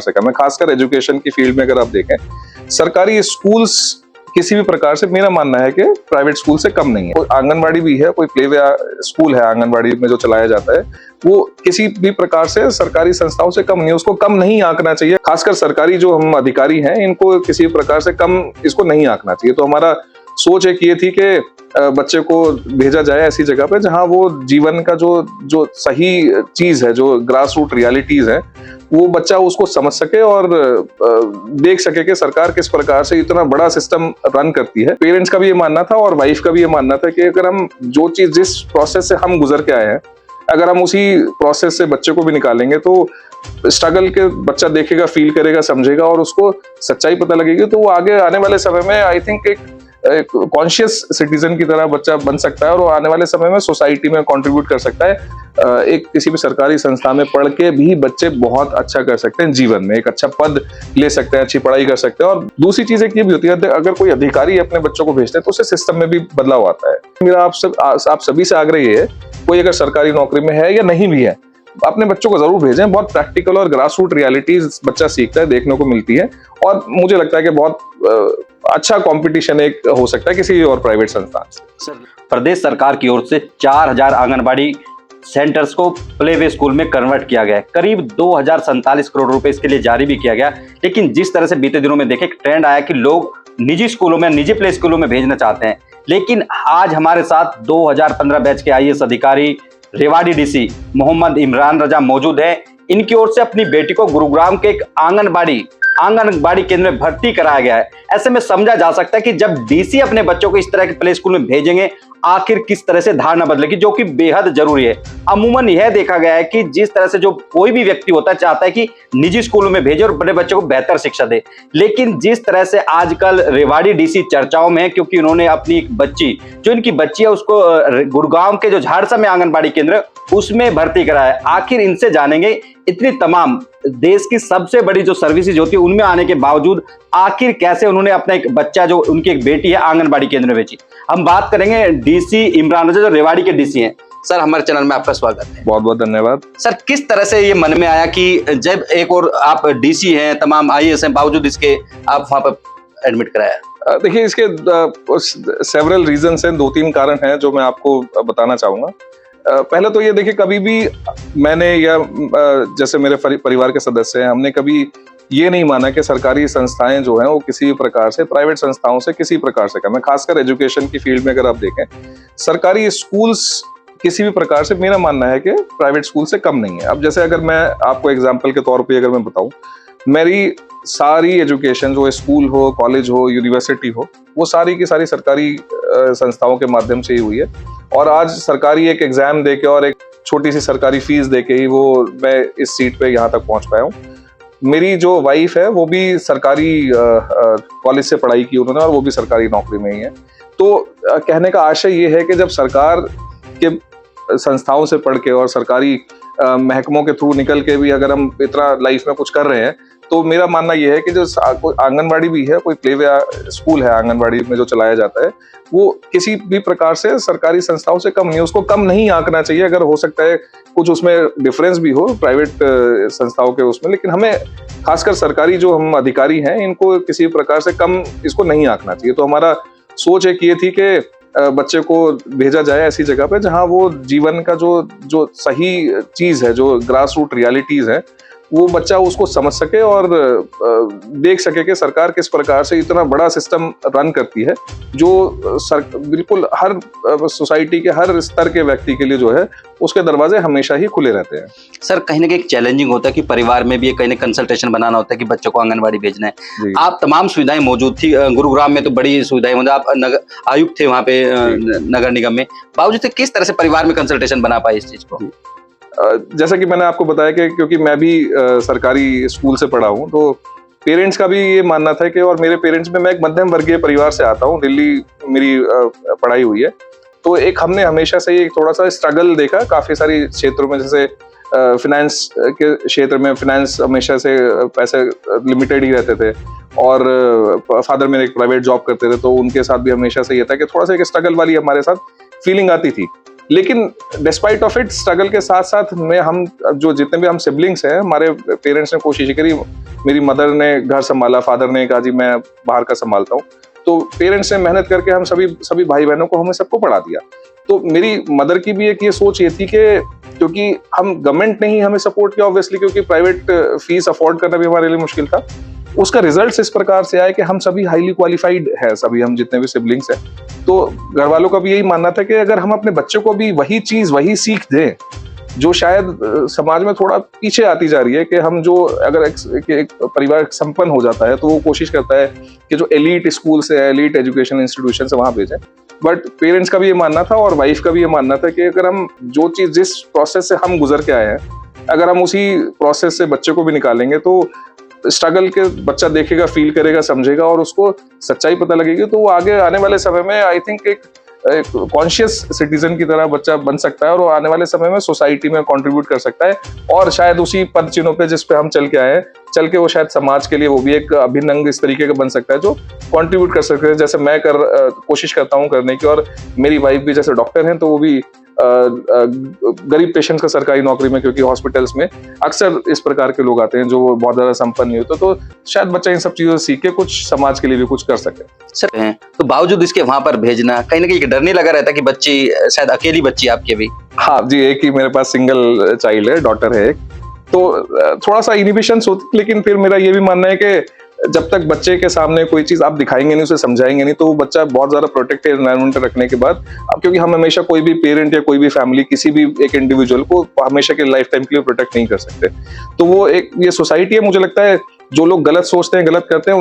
से कम है। खासकर एजुकेशन की फील्ड में अगर आप देखें, सरकारी स्कूल्स किसी भी प्रकार से, मेरा मानना है कि प्राइवेट स्कूल से कम नहीं है। कोई आंगनबाड़ी भी है, कोई प्ले स्कूल है आंगनबाड़ी में जो चलाया जाता है, वो किसी भी प्रकार से सरकारी संस्थाओं से कम नहीं है। उसको कम नहीं आंकना चाहिए। खासकर सरकारी जो हम अधिकारी हैं, इनको किसी भी प्रकार से कम इसको नहीं आंकना चाहिए। तो हमारा सोच एक ये थी कि बच्चे को भेजा जाए ऐसी जगह पे जहां वो जीवन का जो सही चीज है, जो ग्रास रूट रियलिटीज है, वो बच्चा उसको समझ सके और देख सके कि सरकार किस प्रकार से इतना बड़ा सिस्टम रन करती है। पेरेंट्स का भी ये मानना था और वाइफ का भी ये मानना था कि अगर हम जो चीज, जिस प्रोसेस से हम गुजर के आए हैं, अगर हम उसी प्रोसेस से बच्चे को भी निकालेंगे तो स्ट्रगल के बच्चा देखेगा, फील करेगा, समझेगा और उसको सच्चाई पता लगेगी, तो वो आगे आने वाले समय में आई थिंक एक कॉन्शियस सिटीजन की तरह बच्चा बन सकता है और वो आने वाले समय में सोसाइटी में कंट्रीब्यूट कर सकता है। एक किसी भी सरकारी संस्था में पढ़ के भी बच्चे बहुत अच्छा कर सकते हैं, जीवन में एक अच्छा पद ले सकते हैं, अच्छी पढ़ाई कर सकते हैं। और दूसरी चीज एक ये भी होती है, अगर कोई अधिकारी अपने बच्चों को भेजते हैं तो उससे सिस्टम में भी बदलाव आता है। मेरा आप सभी से आग्रह ये है, कोई अगर सरकारी नौकरी में है या नहीं भी है, अपने बच्चों को जरूर भेजें। बहुत प्रैक्टिकल और ग्रास रूट रियलिटीज बच्चा सीखता है, देखने को मिलती है और मुझे लगता है कि बहुत अच्छा कंपटीशन एक हो सकता है किसी और प्राइवेट संस्थान से। प्रदेश सरकार की ओर से 4000 आंगनबाड़ी सेंटर्स को प्ले वे स्कूल में कन्वर्ट किया गया है। करीब 2047 करोड़ रुपए इसके लिए जारी भी किया गया। लेकिन जिस तरह से बीते दिनों में देखे ट्रेंड आया कि लोग निजी स्कूलों में, निजी प्ले स्कूलों में भेजना चाहते हैं। लेकिन आज हमारे साथ 2015 बैच के आईएएस अधिकारी रेवाड़ी डीसी मोहम्मद इमरान रजा मौजूद है। इनकी ओर से अपनी बेटी को गुरुग्राम के एक आंगनबाड़ी केंद्र में भर्ती कराया गया है। ऐसे में समझा जा सकता है कि जब डीसी अपने बच्चों को इस तरह के प्ले स्कूल में भेजेंगे, आखिर किस तरह से धारणा बदलेगी, जो कि बेहद जरूरी है। अमूमन यह देखा गया है कि जिस तरह से जो कोई भी व्यक्ति होता है चाहता है कि निजी स्कूलों में भेजे और बड़े बच्चों को बेहतर शिक्षा दे। लेकिन जिस तरह से आजकल रेवाड़ी डीसी चर्चाओं में है, क्योंकि उन्होंने अपनी एक बच्ची, जो इनकी बच्ची है, उसको गुड़गांव के जो झाड़सा में आंगनबाड़ी केंद्र उसमें भर्ती कराया है। आखिर इनसे जानेंगे, इतनी तमाम देश की सबसे बड़ी जो सर्विसेज होती है उनमें आने के बावजूद आखिर कैसे उन्होंने अपना एक बच्चा, जो उनकी एक बेटी है, आंगनबाड़ी केंद्र में भेजी। हम बात करेंगे डीसी इमरान रजा, जो रेवाड़ी के डीसी हैं। सर, हमारे चैनल में आपका स्वागत है। बहुत बहुत धन्यवाद। सर, किस तरह से ये मन में आया कि जब एक और आप डीसी हैं, तमाम आईएएस हैं, बावजूद इसके आप वहां पर एडमिट कराया? देखिए, इसके सेवरल रीजंस हैं, 2-3 कारण हैं जो मैं आपको बताना चाहूंगा। पहले तो ये देखिए, कभी भी मैंने या जैसे मेरे परिवार के सदस्य हैं, हमने कभी ये नहीं माना कि सरकारी संस्थाएं जो हैं वो किसी भी प्रकार से प्राइवेट संस्थाओं से किसी प्रकार से कम है। खासकर एजुकेशन की फील्ड में अगर आप देखें, सरकारी स्कूल्स किसी भी प्रकार से, मेरा मानना है कि प्राइवेट स्कूल से कम नहीं है। अब जैसे अगर मैं आपको एग्जाम्पल के तौर पर अगर मैं बताऊं, मेरी सारी एजुकेशन, जो स्कूल हो, कॉलेज हो, यूनिवर्सिटी हो, वो सारी की सारी सरकारी संस्थाओं के माध्यम से ही हुई है। और आज सरकारी एक एग्जाम देके और एक छोटी सी सरकारी फीस देके ही वो मैं इस सीट पे यहाँ तक पहुँच पाया हूँ। मेरी जो वाइफ है वो भी सरकारी कॉलेज से पढ़ाई की उन्होंने और वो भी सरकारी नौकरी में ही है। तो कहने का आशय ये है कि जब सरकार के संस्थाओं से पढ़ के और सरकारी महकमों के थ्रू निकल के भी अगर हम इतना लाइफ में कुछ कर रहे हैं, तो मेरा मानना यह है कि जो कोई आंगनबाड़ी भी है, कोई प्ले स्कूल है आंगनबाड़ी में जो चलाया जाता है, वो किसी भी प्रकार से सरकारी संस्थाओं से कम नहीं है। उसको कम नहीं आंकना चाहिए। अगर हो सकता है कुछ उसमें डिफरेंस भी हो प्राइवेट संस्थाओं के उसमें, लेकिन हमें खासकर सरकारी जो हम अधिकारी हैं, इनको किसी प्रकार से कम इसको नहीं आंकना चाहिए। तो हमारा सोच एक ये थी कि बच्चे को भेजा जाए ऐसी जगह पे जहां वो जीवन का जो सही चीज है, जो ग्रास रूट रियलिटीज है, वो बच्चा उसको समझ सके और देख सके कि सरकार किस प्रकार से इतना बड़ा सिस्टम रन करती है, जो बिल्कुल हर सोसाइटी के हर स्तर के व्यक्ति के लिए जो है उसके दरवाजे हमेशा ही खुले रहते हैं। सर, कहीं ना कहीं एक चैलेंजिंग होता है कि परिवार में भी कहीं ना कंसल्टेशन बनाना होता है कि बच्चों को आंगनबाड़ी भेजना है। आप तमाम सुविधाएं मौजूद थी, गुरुग्राम में तो बड़ी सुविधाएं, मतलब आप आयुक्त थे वहाँ पे नगर निगम में, बावजूद से किस तरह से परिवार में कंसल्टेशन बना पाए इस चीज को? जैसा कि मैंने आपको बताया कि क्योंकि मैं भी सरकारी स्कूल से पढ़ा हूँ, तो पेरेंट्स का भी ये मानना था कि, और मेरे पेरेंट्स में, मैं एक मध्यम वर्गीय परिवार से आता हूँ, दिल्ली मेरी पढ़ाई हुई है, तो एक हमने हमेशा से ही थोड़ा सा स्ट्रगल देखा काफी सारी क्षेत्रों में। जैसे फिनेंस के क्षेत्र में, फिनेंस हमेशा से पैसे लिमिटेड ही रहते थे और फादर मेरे एक प्राइवेट जॉब करते थे, तो उनके साथ भी हमेशा से ये था कि थोड़ा सा एक स्ट्रगल वाली हमारे साथ फीलिंग आती थी। लेकिन डिस्पाइट ऑफ इट स्ट्रगल के साथ साथ में हम जो जितने भी हम सिबलिंग्स हैं, हमारे पेरेंट्स ने कोशिश करी, मेरी मदर ने घर संभाला, फादर ने कहा जी मैं बाहर का संभालता हूँ, तो पेरेंट्स ने मेहनत करके हम सभी भाई बहनों को हमें सबको पढ़ा दिया। तो मेरी मदर की भी एक ये सोच ये थी कि क्योंकि हम गवर्नमेंट ने ही हमें सपोर्ट किया ऑब्वियसली, क्योंकि प्राइवेट फीस अफोर्ड करना भी हमारे लिए मुश्किल था, उसका रिजल्ट इस प्रकार से आया कि हम सभी हाईली क्वालिफाइड हैं, सभी हम जितने भी सिबलिंग्स हैं। तो घर वालों का भी यही मानना था कि अगर हम अपने बच्चों को भी वही चीज वही सीख दें जो शायद समाज में थोड़ा पीछे आती जा रही है, कि हम जो अगर एक परिवार संपन्न हो जाता है तो वो कोशिश करता है कि जो एलीट स्कूल से एलीट एजुकेशन इंस्टीट्यूशन से वहां भेजें, बट पेरेंट्स का भी ये मानना था और वाइफ का भी ये मानना था कि अगर हम जो चीज जिस प्रोसेस से हम गुजर के आए हैं, अगर हम उसी प्रोसेस से बच्चे को भी निकालेंगे तो स्ट्रगल के बच्चा देखेगा, फील करेगा, समझेगा और उसको सच्चाई पता लगेगी, तो वो आगे आने वाले समय में आई थिंक एक कॉन्शियस सिटीजन की तरह बच्चा बन सकता है और वो आने वाले समय में सोसाइटी में कंट्रीब्यूट कर सकता है, और शायद उसी पद चिन्हों पे जिस पे हम चल के आए हैं, चल के वो शायद समाज के लिए वो भी एक अभिन्न अंग इस तरीके का बन सकता है जो कंट्रीब्यूट कर सकते हैं, जैसे मैं कोशिश करता हूँ करने की, और मेरी वाइफ भी जैसे डॉक्टर हैं तो वो भी गरीब पेशेंट्स का सरकारी नौकरी में, क्योंकि हॉस्पिटल्स में अक्सर इस प्रकार के लोग आते हैं जो बहुत ज्यादा संपन्न नहीं होते, तो शायद बच्चा इन सब चीजों से सीख के कुछ समाज के लिए भी कुछ कर सके। सर हैं तो बावजूद इसके वहां पर भेजना कहीं ना कहीं डर नहीं लगा रहता कि बच्ची शायद अकेली बच्ची आपके भी? हाँ जी, एक ही मेरे पास सिंगल चाइल्ड है, डॉटर है एक, तो थोड़ा सा इनिबिशन होती, लेकिन फिर मेरा ये भी मानना है कि जब तक बच्चे के सामने कोई चीज आप दिखाएंगे नहीं, उसे समझाएंगे नहीं, तो वो बच्चा बहुत ज्यादा प्रोटेक्टेड एनवायरनमेंट रखने के बाद, अब क्योंकि हम हमेशा कोई भी पेरेंट या कोई भी फैमिली किसी भी एक इंडिविजुअल को हमेशा के लाइफ टाइम के लिए प्रोटेक्ट नहीं कर सकते, तो वो एक ये सोसाइटी है, मुझे लगता है जो लोग गलत सोचते हैं, गलत करते हैं,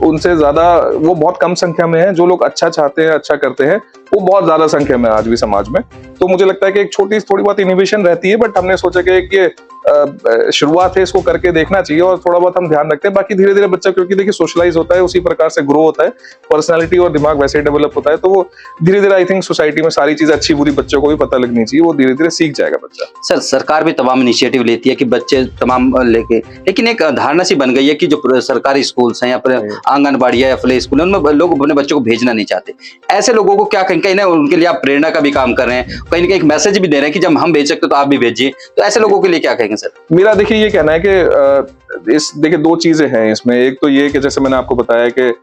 उनसे ज्यादा वो बहुत कम संख्या में है, जो लोग अच्छा चाहते हैं, अच्छा करते हैं, वो बहुत ज्यादा संख्या में आज भी समाज में। तो मुझे लगता है कि एक थोड़ी बहुत इनोवेशन रहती है, बट हमने सोचा कि एक ये शुरुआत है, इसको करके देखना चाहिए और थोड़ा बहुत हम ध्यान रखते हैं, बाकी धीरे धीरे बच्चा क्योंकि देखिए सोशलाइज होता है, उसी प्रकार से ग्रो होता है, पर्सनालिटी और दिमाग वैसे ही डेवलप होता है, तो वो धीरे धीरे आई थिंक सोसाइटी में सारी चीजें अच्छी बुरी बच्चों को भी पता लगनी चाहिए, वो धीरे धीरे सीख जाएगा बच्चा। सर सरकार भी तमाम इनिशिएटिव लेती है कि बच्चे तमाम लेके, लेकिन एक धारणा सी बन गई है कि जो सरकारी स्कूल्स हैं या फिर आंगनबाड़ी या प्ले स्कूल है, उनमें लोग अपने बच्चों को भेजना नहीं चाहते। ऐसे लोगों को क्या कहीं ना उनके लिए आप प्रेरणा का भी काम कर रहे हैं, कहीं ना कहीं एक मैसेज भी दे रहे हैं कि जब हम भेज सकते तो आप भी भेजिए, तो ऐसे लोगों के लिए क्या कहेंगे सर? मेरा देखिए ये कहना है कि देखिए दो चीजें हैं इसमें, एक तो ये कि जैसे मैंने आपको बताया कि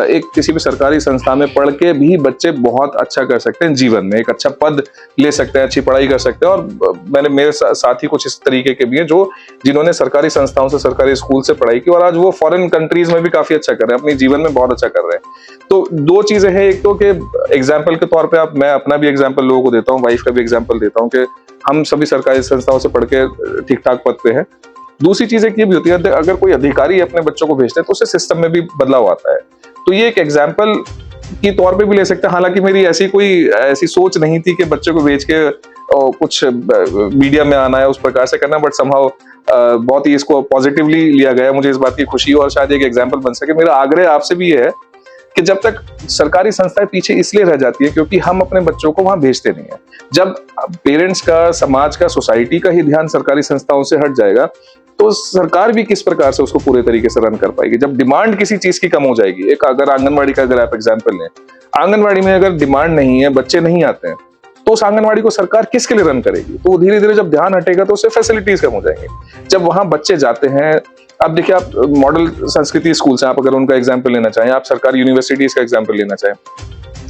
एक किसी भी सरकारी संस्था में पढ़ के भी बच्चे बहुत अच्छा कर सकते हैं, जीवन में एक अच्छा पद ले सकते हैं, अच्छी पढ़ाई कर सकते हैं, और मेरे साथी कुछ इस तरीके के भी हैं जो जिन्होंने सरकारी संस्थाओं से, सरकारी स्कूल से पढ़ाई की और आज वो फॉरेन कंट्रीज में भी काफी अच्छा कर रहे हैं, अपने जीवन में बहुत अच्छा कर रहे हैं। तो दो चीजें हैं, एक तो कि एग्जाम्पल के तौर पर मैं अपना भी एग्जाम्पल लोगों को देता हूँ, वाइफ का भी एग्जाम्पल देता हूँ कि हम सभी सरकारी संस्थाओं से पढ़ के ठीक ठाक पद पे हैं। दूसरी चीज एक ये भी होती है, अगर कोई अधिकारी अपने बच्चों को भेजते हैं तो उससे सिस्टम में भी बदलाव आता है, तो ये एक एग्जाम्पल की तौर पे भी ले सकते हैं। हालांकि मेरी ऐसी सोच नहीं थी कि बच्चे को भेज के कुछ मीडिया में आना है, उस प्रकार से करना, बट समहाउ बहुत ही इसको पॉजिटिवली लिया गया, मुझे इस बात की खुशी और शायद एक एग्जाम्पल बन सके। मेरा आग्रह आपसे भी ये है कि जब तक सरकारी संस्थाएं पीछे इसलिए रह जाती है क्योंकि हम अपने बच्चों को वहां भेजते नहीं है। जब पेरेंट्स का, समाज का, सोसाइटी का ही ध्यान सरकारी संस्थाओं से हट जाएगा तो सरकार भी किस प्रकार से उसको पूरे तरीके से रन कर पाएगी। जब डिमांड किसी चीज की कम हो जाएगी, एक अगर आंगनवाड़ी का अगर आप एग्जाम्पल लें, आंगनवाड़ी में अगर डिमांड नहीं है, बच्चे नहीं आते हैं, तो उस आंगनवाड़ी को सरकार किसके लिए रन करेगी? तो धीरे धीरे जब ध्यान हटेगा तो उससे फैसिलिटीज कम हो जाएंगी। जब वहां बच्चे जाते हैं, अब देखिए आप मॉडल संस्कृति स्कूल से आप अगर उनका एग्जाम्पल लेना चाहें, आप सरकारी यूनिवर्सिटीज का एग्जाम्पल लेना चाहें,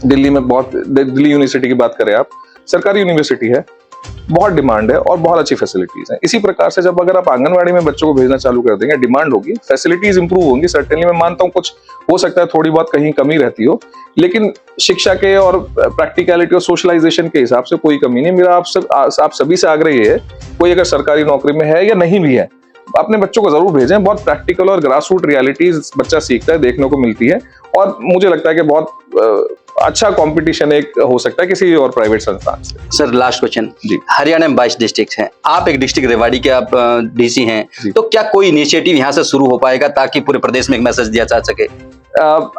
दिल्ली में दिल्ली यूनिवर्सिटी की बात करें आप, सरकारी यूनिवर्सिटी है, बहुत डिमांड है और बहुत अच्छी फैसिलिटीज है। इसी प्रकार से जब अगर आप आंगनवाड़ी में बच्चों को भेजना चालू कर देंगे, डिमांड होगी, फैसिलिटीज इंप्रूव होंगी, सर्टेनली मैं मानता हूँ कुछ हो सकता है थोड़ी बहुत कहीं कमी रहती हो, लेकिन शिक्षा के और प्रैक्टिकलिटी और सोशलाइजेशन के हिसाब से कोई कमी नहीं। मेरा आप सभी से आग्रह ये है, कोई अगर सरकारी नौकरी में है या नहीं भी है, अपने बच्चों को जरूर भेजें। बहुत प्रैक्टिकल और ग्रास रूट रियलिटीज बच्चा सीखता है, देखने को मिलती है, और मुझे लगता है कि बहुत अच्छा कंपटीशन एक हो सकता है किसी और प्राइवेट संस्थान से। सर लास्ट क्वेश्चन जी, हरियाणा में 22 डिस्ट्रिक्ट हैं, आप एक डिस्ट्रिक्ट रेवाड़ी के आप डीसी हैं, तो क्या कोई इनिशिएटिव यहाँ से शुरू हो पाएगा ताकि पूरे प्रदेश में एक मैसेज दिया जा सके?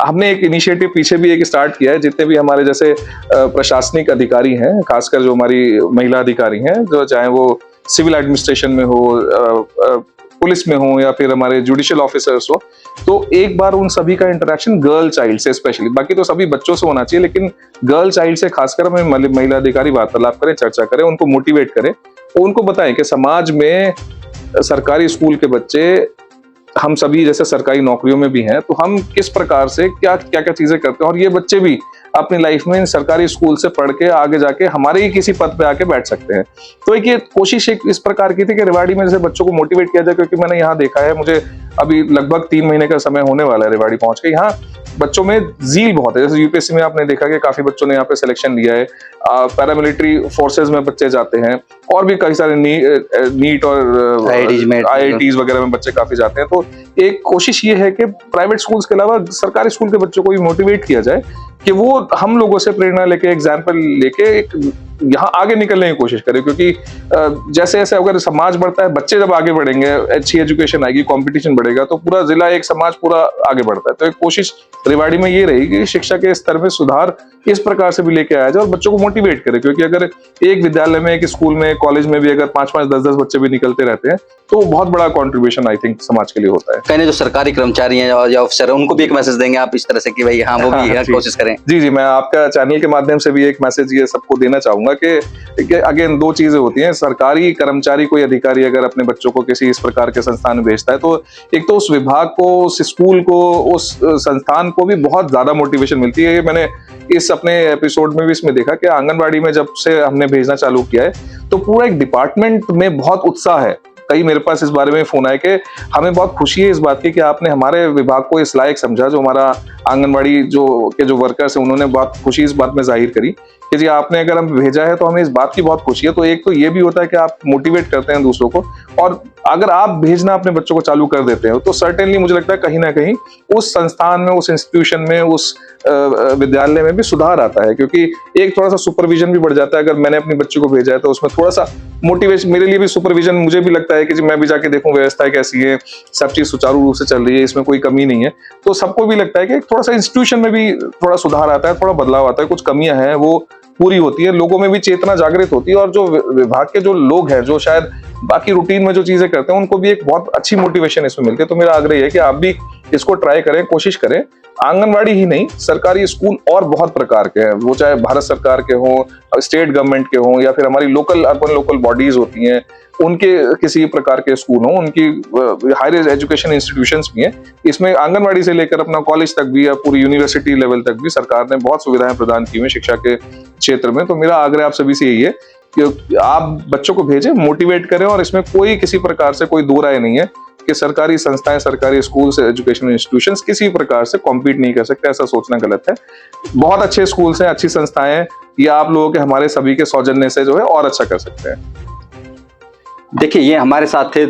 हमने एक इनिशिएटिव पीछे भी एक स्टार्ट किया है, जितने भी हमारे जैसे प्रशासनिक अधिकारी हैं, खासकर जो हमारी महिला अधिकारी हैं, जो चाहे वो सिविल एडमिनिस्ट्रेशन में हो, पुलिस में हो या फिर हमारे जुडिशियल ऑफिसर्स हो, तो एक बार उन सभी का इंटरेक्शन गर्ल चाइल्ड से स्पेशली, बाकी तो सभी बच्चों से होना चाहिए, लेकिन गर्ल चाइल्ड से खासकर हमें महिला अधिकारी वार्तालाप करें, चर्चा करें, उनको मोटिवेट करें, उनको बताएं कि समाज में सरकारी स्कूल के बच्चे, हम सभी जैसे सरकारी नौकरियों में भी हैं, तो हम किस प्रकार से क्या क्या क्या चीजें करते हैं, और ये बच्चे भी अपनी लाइफ में सरकारी स्कूल से पढ़ के आगे जाके हमारे ही किसी पद पे आके बैठ सकते हैं। तो एक ये कोशिश एक इस प्रकार की थी कि रेवाड़ी में जैसे बच्चों को मोटिवेट किया जाए, क्योंकि मैंने यहाँ देखा है, मुझे अभी लगभग 3 महीने का समय होने वाला है रेवाड़ी पहुंच के, यहाँ बच्चों में जील बहुत है। जैसे यूपीएससी में आपने देखा कि काफी बच्चों ने यहाँ पे सिलेक्शन लिया है, पैरामिलिट्री फोर्सेज में बच्चे जाते हैं, और भी कई सारे नीट और आईआईटीज वगैरह में बच्चे काफी जाते हैं। तो एक कोशिश ये है कि प्राइवेट स्कूल्स के अलावा सरकारी स्कूल के बच्चों को भी मोटिवेट किया जाए कि वो हम लोगों से प्रेरणा लेके, एग्जाम्पल लेके एक यहाँ आगे निकलने की कोशिश करें, क्योंकि जैसे जैसे अगर समाज बढ़ता है, बच्चे जब आगे बढ़ेंगे, अच्छी एजुकेशन आएगी, कंपटीशन बढ़ेगा, तो पूरा जिला, एक समाज पूरा आगे बढ़ता है। तो एक कोशिश रेवाड़ी में ये रहेगी कि शिक्षा के स्तर में सुधार इस प्रकार से भी लेके आया जाए और बच्चों को मोटिवेट करे, क्योंकि अगर एक विद्यालय में, एक स्कूल में, कॉलेज में भी अगर 5-5, 10-10 बच्चे भी निकलते रहते हैं, तो बहुत बड़ा कॉन्ट्रीब्यूशन आई थिंक समाज के लिए होता है। कहने जो सरकारी कर्मचारी हैं या ऑफिसर हैं, उनको भी एक मैसेज देंगे आप इस तरह से कि भाई हाँ वो भी कोशिश करें? जी, मैं आपका चैनल के माध्यम से भी एक मैसेज ये सबको देना चाहूंगा कि अगेन 2 चीजें होती हैं। सरकारी कर्मचारी, कोई अधिकारी अगर अपने बच्चों को किसी इस प्रकार के संस्थान में भेजता है, तो एक तो उस विभाग को, उस स्कूल को, उस संस्थान को भी बहुत ज्यादा मोटिवेशन मिलती है। मैंने इस अपने एपिसोड में भी इसमें देखा कि आंगनबाड़ी में जब से हमने भेजना चालू किया है, तो पूरा एक डिपार्टमेंट में बहुत उत्साह है। कई मेरे पास इस बारे में फोन आए कि हमें बहुत खुशी है इस बात की कि आपने हमारे विभाग को इस लायक समझा, जो हमारा आंगनबाड़ी जो वर्कर्स हैं, उन्होंने बहुत खुशी इस बात में जाहिर करी कि जी आपने अगर हमें भेजा है तो हमें इस बात की बहुत खुशी है। तो एक तो ये भी होता है कि आप मोटिवेट करते हैं दूसरों को, और अगर आप भेजना अपने बच्चों को चालू कर देते हो, तो सर्टेनली मुझे लगता है कहीं ना कहीं उस संस्थान में, उस इंस्टीट्यूशन में, उस विद्यालय में भी सुधार आता है, क्योंकि एक थोड़ा सा सुपरविजन भी बढ़ जाता है। अगर मैंने अपने बच्चे को भेजा है तो उसमें थोड़ा सा मोटिवेशन, मेरे लिए भी सुपरविजन, मुझे भी लगता है कि जी मैं भी जाके देखूं व्यवस्था कैसी है, सब चीज सुचारू रूप से चल रही है, इसमें कोई कमी नहीं है। तो सबको भी लगता है कि थोड़ा सा इंस्टीट्यूशन में भी थोड़ा सुधार आता है, थोड़ा बदलाव आता है, कुछ कमियां हैं वो पूरी होती है, लोगों में भी चेतना जागृत होती है, और जो विभाग के जो लोग हैं, जो शायद बाकी रूटीन में जो चीजें करते हैं, उनको भी एक बहुत अच्छी मोटिवेशन इसमें मिलती है। तो मेरा आग्रह है कि आप भी इसको ट्राई करें, कोशिश करें। आंगनवाड़ी ही नहीं, सरकारी स्कूल और बहुत प्रकार के हैं, वो चाहे भारत सरकार के हों, स्टेट गवर्नमेंट के हों, या फिर हमारी लोकल, अर्बन लोकल बॉडीज होती हैं, उनके किसी प्रकार के स्कूल हों, उनकी हायर एजुकेशन इंस्टीट्यूशंस भी हैं। इसमें आंगनवाड़ी से लेकर अपना कॉलेज तक भी, या पूरी यूनिवर्सिटी लेवल तक भी सरकार ने बहुत सुविधाएं प्रदान की हुई शिक्षा के क्षेत्र में। तो मेरा आग्रह आप सभी से यही है कि आप बच्चों को भेजें, मोटिवेट करें, और इसमें कोई किसी प्रकार से कोई दो राय नहीं है कि सरकारी संस्थाएं, सरकारी स्कूल से, एजुकेशनल इंस्टीट्यूशंस किसी प्रकार से कॉम्पीट नहीं कर सकते, ऐसा सोचना गलत है। बहुत अच्छे स्कूल्स हैं, अच्छी संस्थाएं हैं, ये आप लोगों के, हमारे सभी के सौजन्य से जो है और अच्छा कर सकते हैं। देखिए, ये हमारे साथ थे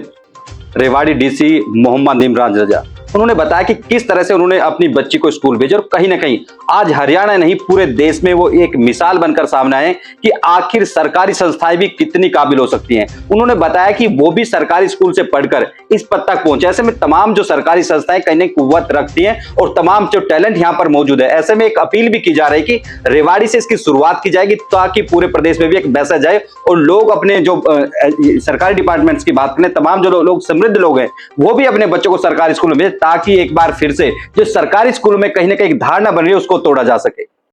रेवाड़ी डीसी मोहम्मद इमरान रजा। उन्होंने बताया कि किस तरह से उन्होंने अपनी बच्ची को स्कूल भेजा, और कहीं ना कहीं आज हरियाणा नहीं पूरे देश में वो एक मिसाल बनकर सामने आए कि आखिर सरकारी संस्थाएं भी कितनी काबिल हो सकती हैं। उन्होंने बताया कि वो भी सरकारी स्कूल से पढ़कर इस पद तक पहुंचे। ऐसे में तमाम जो सरकारी संस्थाएं कहीं ना कहीं कुव्वत रखती हैं, और तमाम जो टैलेंट यहाँ पर मौजूद है, ऐसे में एक अपील भी की जा रही है कि रेवाड़ी से इसकी शुरुआत की जाएगी, ताकि पूरे प्रदेश में भी एक मैसेज आए और लोग अपने जो सरकारी डिपार्टमेंट्स की बात करें, तमाम जो लोग समृद्ध लोग हैं, वो भी अपने बच्चों को सरकारी स्कूल में, ताकि एक बार फिर से जो सरकारी स्कूल में कहीं ना कहीं धारणा बन रही है उसको तोड़ा जा सके।